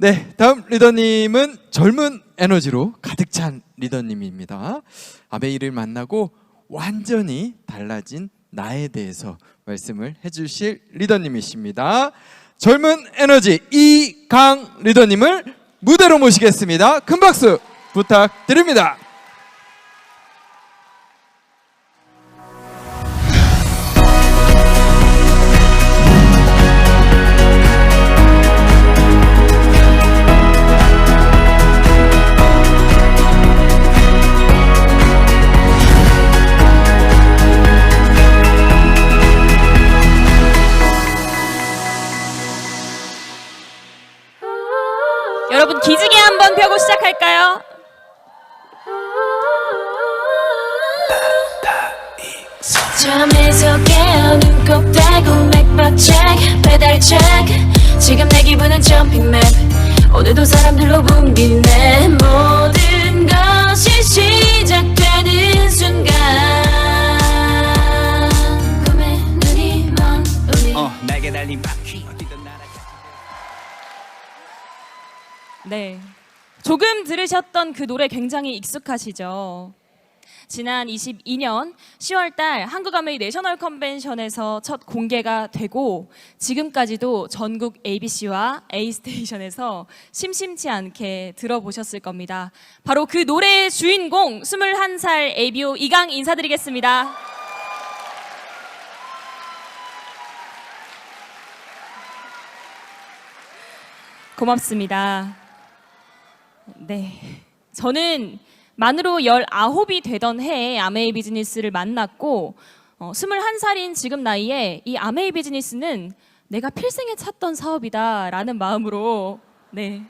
네, 다음 리더님은 젊은 에너지로 가득 찬 리더님입니다. 아베이를 만나고 완전히 달라진 나에 대해서 말씀을 해주실 리더님이십니다. 젊은 에너지 이강 리더님을 무대로 모시겠습니다. 큰 박수 부탁드립니다. 여러분 기지개 한번 펴고 시작할까요? 잠에서 깨어 눈꼭 달고 맥박책 페달책 지금 내 기분은 점핑맵 오늘도 사람들로 붐비네 모든 것이 시작되는 순간 꿈에 눈이 먼 우리 날개 달린 바퀴 네, 조금 들으셨던 그 노래 굉장히 익숙하시죠? 지난 22년 10월달 한국아메이 내셔널 컨벤션에서 첫 공개가 되고 지금까지도 전국 ABC와 A스테이션에서 심심치 않게 들어보셨을 겁니다. 바로 그 노래의 주인공 21살 ABO 이강 인사드리겠습니다. 고맙습니다. 네, 저는 만으로 19이 되던 해에 아메이 비즈니스를 만났고 21살인 지금 나이에 이 아메이 비즈니스는 내가 필생에 찾던 사업이다 라는 마음으로 네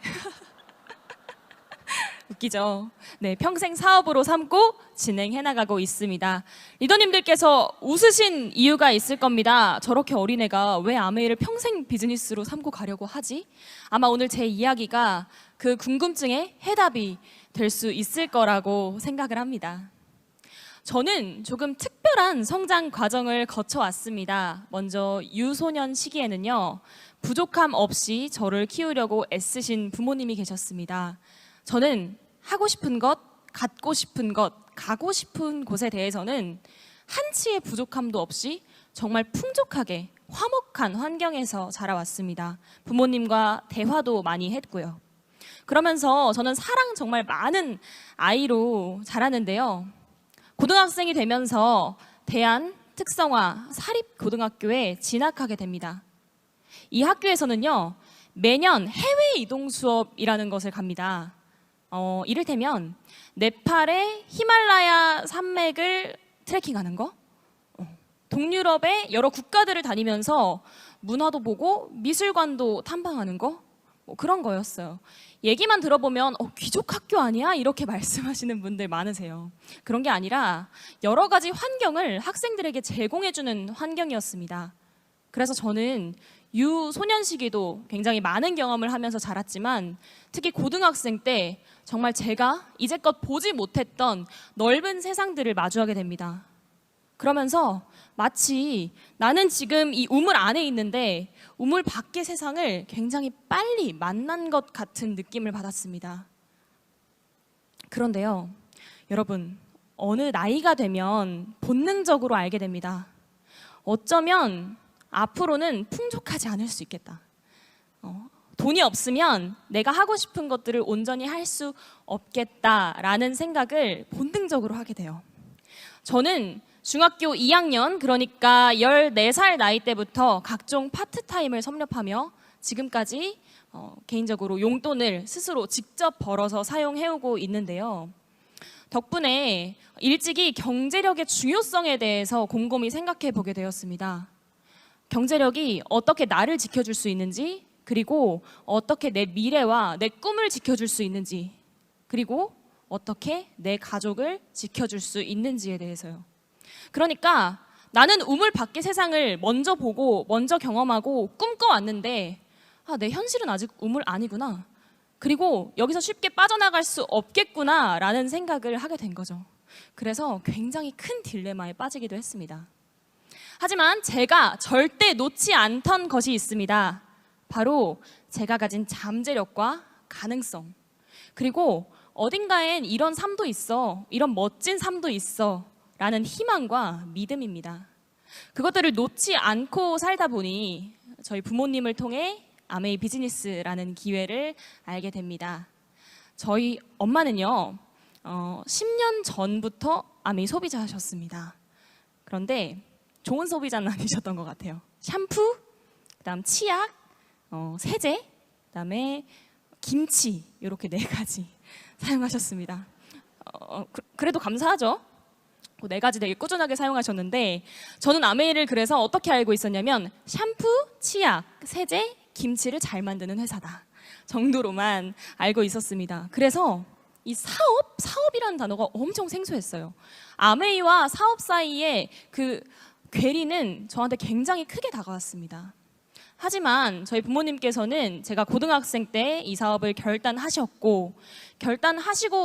웃기죠? 네, 평생 사업으로 삼고 진행해 나가고 있습니다. 리더님들께서 웃으신 이유가 있을 겁니다. 저렇게 어린애가 왜 아메이를 평생 비즈니스로 삼고 가려고 하지? 아마 오늘 제 이야기가 그 궁금증의 해답이 될 수 있을 거라고 생각을 합니다. 저는 조금 특별한 성장 과정을 거쳐왔습니다. 먼저 유소년 시기에는요, 부족함 없이 저를 키우려고 애쓰신 부모님이 계셨습니다. 저는 하고 싶은 것, 갖고 싶은 것, 가고 싶은 곳에 대해서는 한치의 부족함도 없이 정말 풍족하게 화목한 환경에서 자라왔습니다. 부모님과 대화도 많이 했고요. 그러면서 저는 사랑 정말 많은 아이로 자랐는데요. 고등학생이 되면서 대한 특성화 사립고등학교에 진학하게 됩니다. 이 학교에서는요, 매년 해외 이동 수업이라는 것을 갑니다. 이를테면 네팔의 히말라야 산맥을 트레킹하는 거, 동유럽의 여러 국가들을 다니면서 문화도 보고 미술관도 탐방하는 거, 그런 거였어요. 얘기만 들어보면 귀족 학교 아니야? 이렇게 말씀하시는 분들 많으세요. 그런 게 아니라 여러 가지 환경을 학생들에게 제공해주는 환경이었습니다. 그래서 저는 유소년 시기도 굉장히 많은 경험을 하면서 자랐지만 특히 고등학생 때 정말 제가 이제껏 보지 못했던 넓은 세상들을 마주하게 됩니다. 그러면서 마치 나는 지금 이 우물 안에 있는데 우물 밖의 세상을 굉장히 빨리 만난 것 같은 느낌을 받았습니다. 그런데요, 여러분, 어느 나이가 되면 본능적으로 알게 됩니다. 어쩌면 앞으로는 풍족하지 않을 수 있겠다. 돈이 없으면 내가 하고 싶은 것들을 온전히 할 수 없겠다라는 생각을 본능적으로 하게 돼요. 저는 중학교 2학년, 그러니까 14살 나이 때부터 각종 파트타임을 섭렵하며 지금까지 개인적으로 용돈을 스스로 직접 벌어서 사용해오고 있는데요. 덕분에 일찍이 경제력의 중요성에 대해서 곰곰이 생각해 보게 되었습니다. 경제력이 어떻게 나를 지켜줄 수 있는지, 그리고 어떻게 내 미래와 내 꿈을 지켜줄 수 있는지, 그리고 어떻게 내 가족을 지켜줄 수 있는지에 대해서요. 그러니까 나는 우물 밖의 세상을 먼저 보고 먼저 경험하고 꿈꿔왔는데 내 현실은 아직 우물 아니구나. 그리고 여기서 쉽게 빠져나갈 수 없겠구나 라는 생각을 하게 된 거죠. 그래서 굉장히 큰 딜레마에 빠지기도 했습니다. 하지만 제가 절대 놓지 않던 것이 있습니다. 바로 제가 가진 잠재력과 가능성, 그리고 어딘가엔 이런 삶도 있어, 이런 멋진 삶도 있어 라는 희망과 믿음입니다. 그것들을 놓지 않고 살다 보니 저희 부모님을 통해 아메이 비즈니스라는 기회를 알게 됩니다. 저희 엄마는요, 10년 전부터 아메이 소비자셨습니다. 그런데 좋은 소비자는 아니셨던 것 같아요. 샴푸, 그다음 치약, 세제, 그다음에 김치, 이렇게 4가지 사용하셨습니다. 그래도 감사하죠. 그 4가지 되게 꾸준하게 사용하셨는데, 저는 아메이를 그래서 어떻게 알고 있었냐면 샴푸, 치약, 세제, 김치를 잘 만드는 회사다 정도로만 알고 있었습니다. 그래서 이 사업이라는 단어가 엄청 생소했어요. 아메이와 사업 사이에 그 괴리는 저한테 굉장히 크게 다가왔습니다. 하지만 저희 부모님께서는 제가 고등학생 때 이 사업을 결단하시고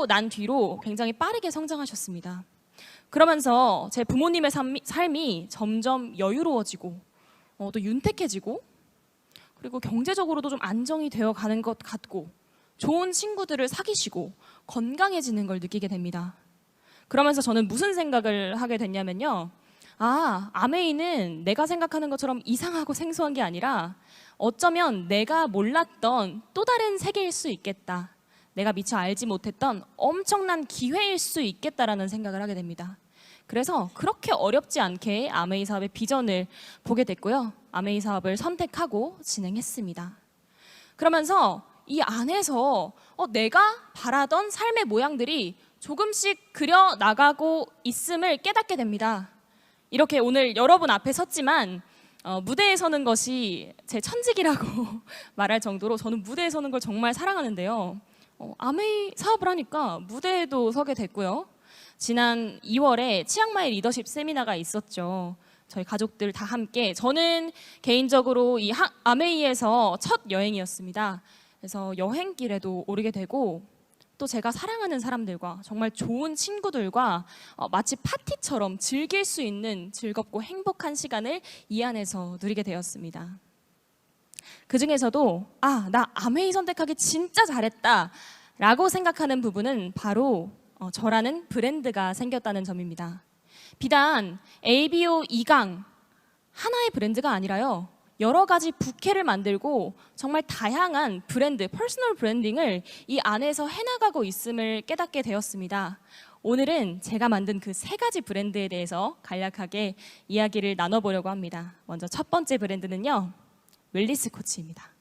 난 뒤로 굉장히 빠르게 성장하셨습니다. 그러면서 제 부모님의 삶이 점점 여유로워지고 또 윤택해지고, 그리고 경제적으로도 좀 안정이 되어 가는 것 같고, 좋은 친구들을 사귀시고 건강해지는 걸 느끼게 됩니다. 그러면서 저는 무슨 생각을 하게 됐냐면요, 아메이는 내가 생각하는 것처럼 이상하고 생소한 게 아니라 어쩌면 내가 몰랐던 또 다른 세계일 수 있겠다, 내가 미처 알지 못했던 엄청난 기회일 수 있겠다라는 생각을 하게 됩니다. 그래서 그렇게 어렵지 않게 아메이 사업의 비전을 보게 됐고요, 아메이 사업을 선택하고 진행했습니다. 그러면서 이 안에서 내가 바라던 삶의 모양들이 조금씩 그려 나가고 있음을 깨닫게 됩니다. 이렇게 오늘 여러분 앞에 섰지만 무대에 서는 것이 제 천직이라고 말할 정도로 저는 무대에 서는 걸 정말 사랑하는데요. 아메이 사업을 하니까 무대에도 서게 됐고요. 지난 2월에 치앙마이 리더십 세미나가 있었죠. 저희 가족들 다 함께, 저는 개인적으로 이 아메이에서 첫 여행이었습니다. 그래서 여행길에도 오르게 되고, 또 제가 사랑하는 사람들과 정말 좋은 친구들과 마치 파티처럼 즐길 수 있는 즐겁고 행복한 시간을 이 안에서 누리게 되었습니다. 그 중에서도 나 아메이 선택하기 진짜 잘했다 라고 생각하는 부분은 바로 저라는 브랜드가 생겼다는 점입니다. 비단 ABO 2강 하나의 브랜드가 아니라요, 여러 가지 부캐를 만들고 정말 다양한 브랜드, 퍼스널 브랜딩을 이 안에서 해나가고 있음을 깨닫게 되었습니다. 오늘은 제가 만든 그 3가지 브랜드에 대해서 간략하게 이야기를 나눠보려고 합니다. 먼저 첫 번째 브랜드는요, 웰니스 코치입니다.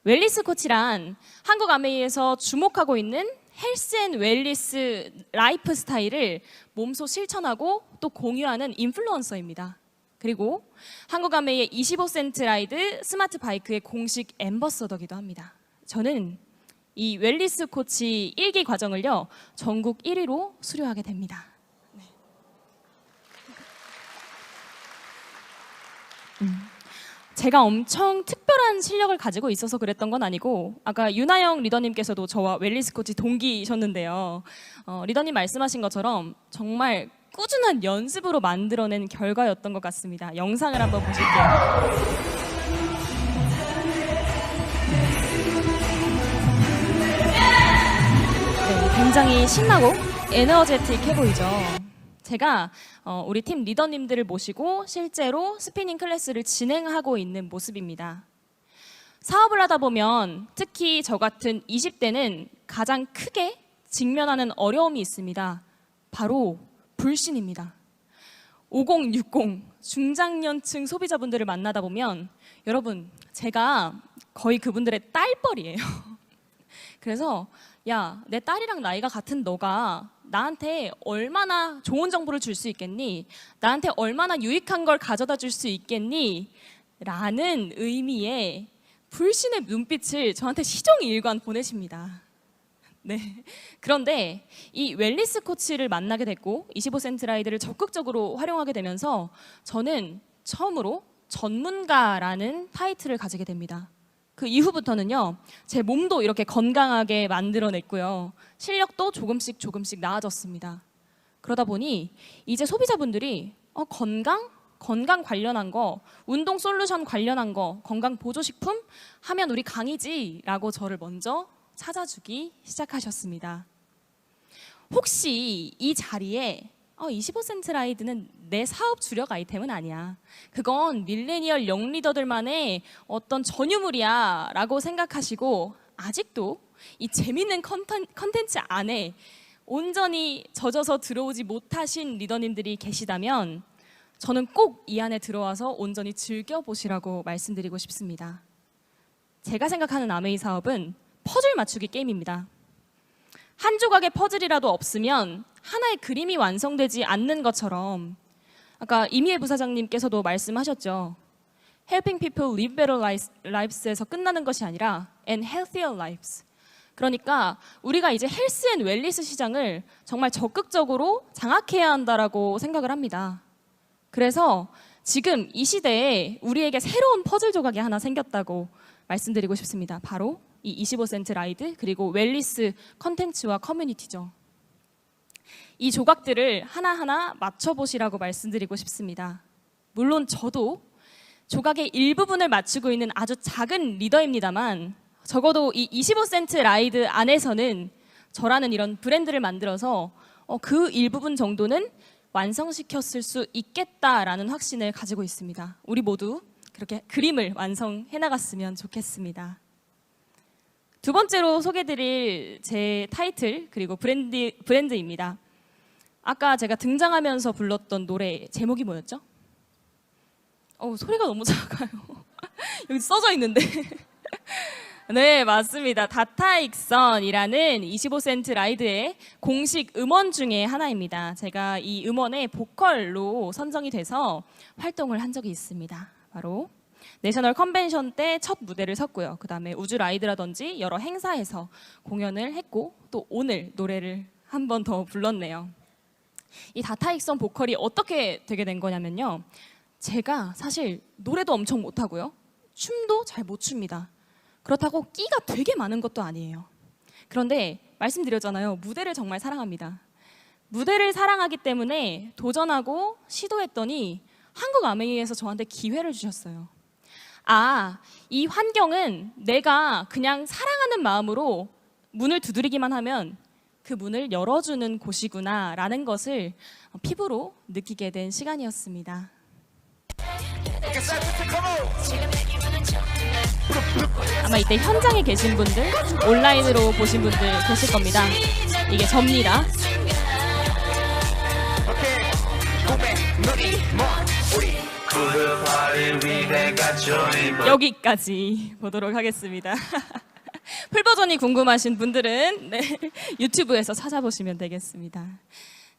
웰니스 코치란 한국 아메이에서 주목하고 있는 헬스 앤 웰니스 라이프 스타일을 몸소 실천하고 또 공유하는 인플루언서입니다. 그리고 한국 아메이의 25센트 라이드 스마트 바이크의 공식 앰버서더기도 합니다. 저는 이 웰니스 코치 1기 과정을요, 전국 1위로 수료하게 됩니다. 네. 제가 엄청 특별한 실력을 가지고 있어서 그랬던 건 아니고, 아까 유나영 리더님께서도 저와 웰니스 코치 동기셨는데요, 리더님 말씀하신 것처럼 정말 꾸준한 연습으로 만들어낸 결과였던 것 같습니다. 영상을 한번 보실게요. 네, 굉장히 신나고 에너제틱해 보이죠. 제가 우리 팀 리더님들을 모시고 실제로 스피닝 클래스를 진행하고 있는 모습입니다. 사업을 하다 보면 특히 저 같은 20대는 가장 크게 직면하는 어려움이 있습니다. 바로 불신입니다. 5060 중장년층 소비자분들을 만나다 보면, 여러분, 제가 거의 그분들의 딸뻘이에요. 그래서 내 딸이랑 나이가 같은 너가 나한테 얼마나 좋은 정보를 줄 수 있겠니? 나한테 얼마나 유익한 걸 가져다 줄 수 있겠니? 라는 의미의 불신의 눈빛을 저한테 시종일관 보내십니다. 네. 그런데 이 웰니스 코치를 만나게 됐고 25센트 라이드를 적극적으로 활용하게 되면서 저는 처음으로 전문가라는 타이틀을 가지게 됩니다. 그 이후부터는요, 제 몸도 이렇게 건강하게 만들어냈고요, 실력도 조금씩 나아졌습니다. 그러다 보니 이제 소비자분들이 건강? 건강 관련한 거, 운동 솔루션 관련한 거, 건강 보조식품 하면 우리 강이지라고 저를 먼저 찾아주기 시작하셨습니다. 혹시 이 자리에 25센트 라이드는 내 사업 주력 아이템은 아니야. 그건 밀레니얼 영리더들만의 어떤 전유물이야 라고 생각하시고 아직도 이 재밌는 컨텐츠 안에 온전히 젖어서 들어오지 못하신 리더님들이 계시다면 저는 꼭 이 안에 들어와서 온전히 즐겨보시라고 말씀드리고 싶습니다. 제가 생각하는 아메이 사업은 퍼즐 맞추기 게임입니다. 한 조각의 퍼즐이라도 없으면 하나의 그림이 완성되지 않는 것처럼 아까 이미애 부사장님께서도 말씀하셨죠. Helping people live better lives에서 끝나는 것이 아니라 and healthier lives. 그러니까 우리가 이제 헬스 앤 웰리스 시장을 정말 적극적으로 장악해야 한다라고 생각을 합니다. 그래서 지금 이 시대에 우리에게 새로운 퍼즐 조각이 하나 생겼다고 말씀드리고 싶습니다. 바로 이 25센트 라이드 그리고 웰리스 컨텐츠와 커뮤니티죠. 이 조각들을 하나하나 맞춰보시라고 말씀드리고 싶습니다. 물론 저도 조각의 일부분을 맞추고 있는 아주 작은 리더입니다만 적어도 이 25센트 라이드 안에서는 저라는 이런 브랜드를 만들어서 그 일부분 정도는 완성시켰을 수 있겠다라는 확신을 가지고 있습니다. 우리 모두 그렇게 그림을 완성해 나갔으면 좋겠습니다. 두 번째로 소개드릴 제 타이틀 그리고 브랜드입니다. 아까 제가 등장하면서 불렀던 노래 제목이 뭐였죠? 소리가 너무 작아요. 여기 써져 있는데. 네, 맞습니다. 다타익선이라는 25센트 라이드의 공식 음원 중에 하나입니다. 제가 이 음원의 보컬로 선정이 돼서 활동을 한 적이 있습니다. 바로 내셔널 컨벤션 때 첫 무대를 섰고요. 그 다음에 우주 라이드라든지 여러 행사에서 공연을 했고 또 오늘 노래를 한 번 더 불렀네요. 이 다타익선 보컬이 어떻게 되게 된 거냐면요. 제가 사실 노래도 엄청 못하고요. 춤도 잘 못 춥니다. 그렇다고 끼가 되게 많은 것도 아니에요. 그런데 말씀드렸잖아요. 무대를 정말 사랑합니다. 무대를 사랑하기 때문에 도전하고 시도했더니 한국 아메이에서 저한테 기회를 주셨어요. 이 환경은 내가 그냥 사랑하는 마음으로 문을 두드리기만 하면 그 문을 열어주는 곳이구나 라는 것을 피부로 느끼게 된 시간이었습니다. 아마 이때 현장에 계신 분들, 온라인으로 보신 분들 계실 겁니다. 이게 접니다. 여기까지 보도록 하겠습니다. 풀버전이 궁금하신 분들은 유튜브에서 찾아보시면 되겠습니다.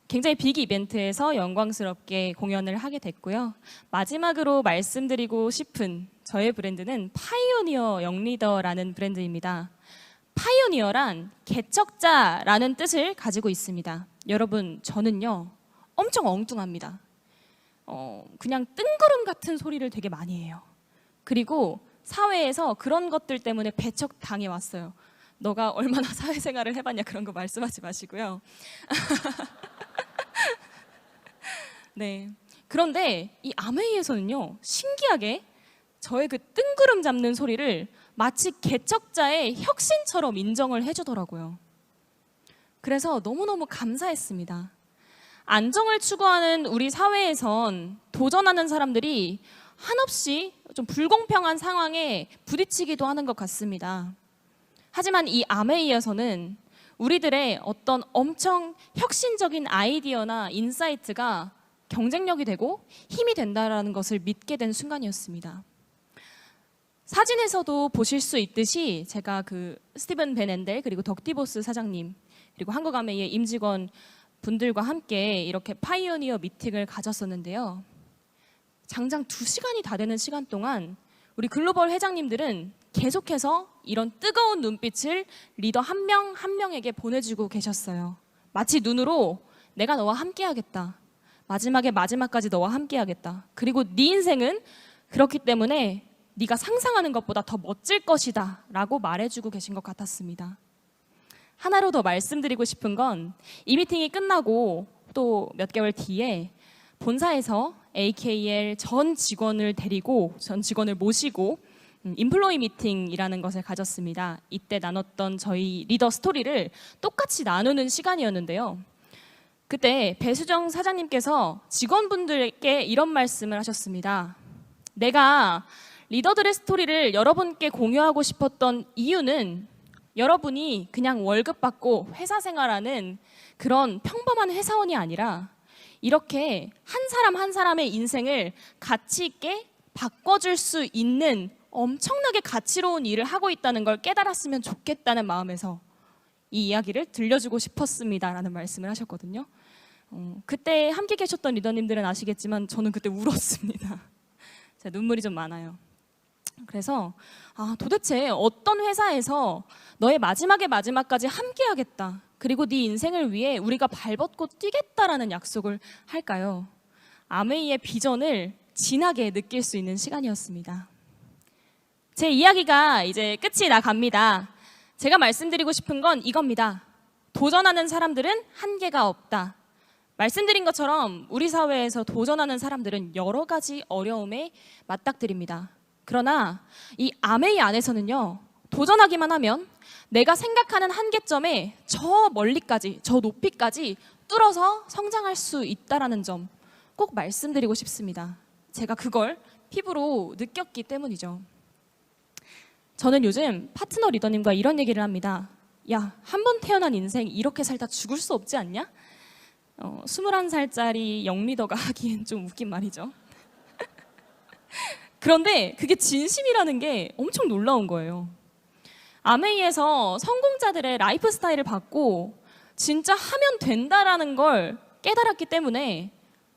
굉장히 빅 이벤트에서 영광스럽게 공연을 하게 됐고요. 마지막으로 말씀드리고 싶은 저의 브랜드는 파이오니어 영리더라는 브랜드입니다. 파이오니어란 개척자라는 뜻을 가지고 있습니다. 여러분, 저는요 엄청 엉뚱합니다. 그냥 뜬구름 같은 소리를 되게 많이 해요. 그리고 사회에서 그런 것들 때문에 배척당해 왔어요. 너가 얼마나 사회생활을 해봤냐 그런 거 말씀하지 마시고요. 네. 그런데 이 아메이에서는요 신기하게 저의 그 뜬구름 잡는 소리를 마치 개척자의 혁신처럼 인정을 해주더라고요. 그래서 너무너무 감사했습니다. 안정을 추구하는 우리 사회에선 도전하는 사람들이 한없이 좀 불공평한 상황에 부딪히기도 하는 것 같습니다. 하지만 이 아메이에서는 우리들의 어떤 엄청 혁신적인 아이디어나 인사이트가 경쟁력이 되고 힘이 된다는 것을 믿게 된 순간이었습니다. 사진에서도 보실 수 있듯이 제가 그 스티븐 벤 앤델 그리고 덕디보스 사장님 그리고 한국아메이의 임직원 분들과 함께 이렇게 파이오니어 미팅을 가졌었는데요. 장장 2시간이 다 되는 시간 동안 우리 글로벌 회장님들은 계속해서 이런 뜨거운 눈빛을 리더 한 명 한 명에게 보내주고 계셨어요. 마치 눈으로 내가 너와 함께 하겠다. 마지막까지 너와 함께 하겠다. 그리고 네 인생은 그렇기 때문에 네가 상상하는 것보다 더 멋질 것이다 라고 말해주고 계신 것 같았습니다. 하나로 더 말씀드리고 싶은 건 이 미팅이 끝나고 또 몇 개월 뒤에 본사에서 AKL 전 직원을 모시고 인플로이 미팅이라는 것을 가졌습니다. 이때 나눴던 저희 리더 스토리를 똑같이 나누는 시간이었는데요. 그때 배수정 사장님께서 직원분들께 이런 말씀을 하셨습니다. 내가 리더들의 스토리를 여러분께 공유하고 싶었던 이유는 여러분이 그냥 월급 받고 회사 생활하는 그런 평범한 회사원이 아니라 이렇게 한 사람 한 사람의 인생을 가치 있게 바꿔줄 수 있는 엄청나게 가치로운 일을 하고 있다는 걸 깨달았으면 좋겠다는 마음에서 이 이야기를 들려주고 싶었습니다라는 말씀을 하셨거든요. 그때 함께 계셨던 리더님들은 아시겠지만 저는 그때 울었습니다. 제가 눈물이 좀 많아요. 그래서 도대체 어떤 회사에서 너의 마지막의 마지막까지 함께하겠다, 그리고 네 인생을 위해 우리가 발벗고 뛰겠다라는 약속을 할까요? 아메이의 비전을 진하게 느낄 수 있는 시간이었습니다. 제 이야기가 이제 끝이 나갑니다. 제가 말씀드리고 싶은 건 이겁니다. 도전하는 사람들은 한계가 없다. 말씀드린 것처럼 우리 사회에서 도전하는 사람들은 여러 가지 어려움에 맞닥뜨립니다. 그러나 이 아메이 안에서는요, 도전하기만 하면 내가 생각하는 한계점에 저 멀리까지, 저 높이까지 뚫어서 성장할 수 있다라는 점 꼭 말씀드리고 싶습니다. 제가 그걸 피부로 느꼈기 때문이죠. 저는 요즘 파트너 리더님과 이런 얘기를 합니다. 야, 한 번 태어난 인생 이렇게 살다 죽을 수 없지 않냐? 21살짜리 영리더가 하기엔 좀 웃긴 말이죠. 그런데 그게 진심이라는 게 엄청 놀라운 거예요. 아메이에서 성공자들의 라이프 스타일을 받고 진짜 하면 된다라는 걸 깨달았기 때문에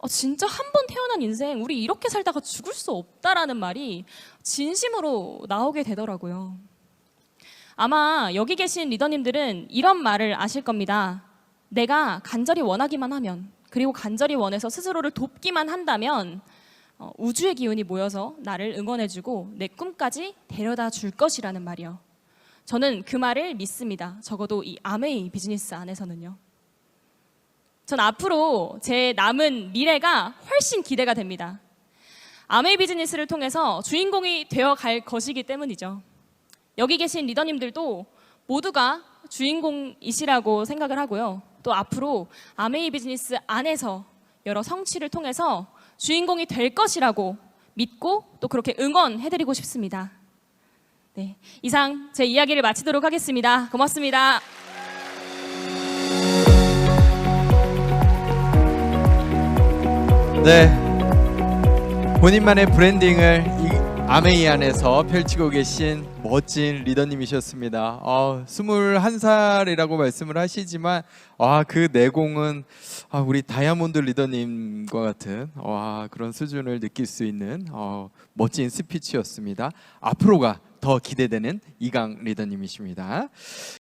진짜 한 번 태어난 인생 우리 이렇게 살다가 죽을 수 없다라는 말이 진심으로 나오게 되더라고요. 아마 여기 계신 리더님들은 이런 말을 아실 겁니다. 내가 간절히 원하기만 하면, 그리고 간절히 원해서 스스로를 돕기만 한다면 우주의 기운이 모여서 나를 응원해주고 내 꿈까지 데려다 줄 것이라는 말이요. 저는 그 말을 믿습니다. 적어도 이 아메이 비즈니스 안에서는요. 전 앞으로 제 남은 미래가 훨씬 기대가 됩니다. 아메이 비즈니스를 통해서 주인공이 되어갈 것이기 때문이죠. 여기 계신 리더님들도 모두가 주인공이시라고 생각을 하고요. 또 앞으로 아메이 비즈니스 안에서 여러 성취를 통해서 주인공이 될 것이라고 믿고 또 그렇게 응원해드리고 싶습니다. 네, 이상 제 이야기를 마치도록 하겠습니다. 고맙습니다. 네, 본인만의 브랜딩을 이 아메이 안에서 펼치고 계신 멋진 리더님이셨습니다. 21살이라고 말씀을 하시지만 그 내공은 우리 다이아몬드 리더님과 같은 그런 수준을 느낄 수 있는 멋진 스피치였습니다. 앞으로가 더 기대되는 이강 리더님이십니다.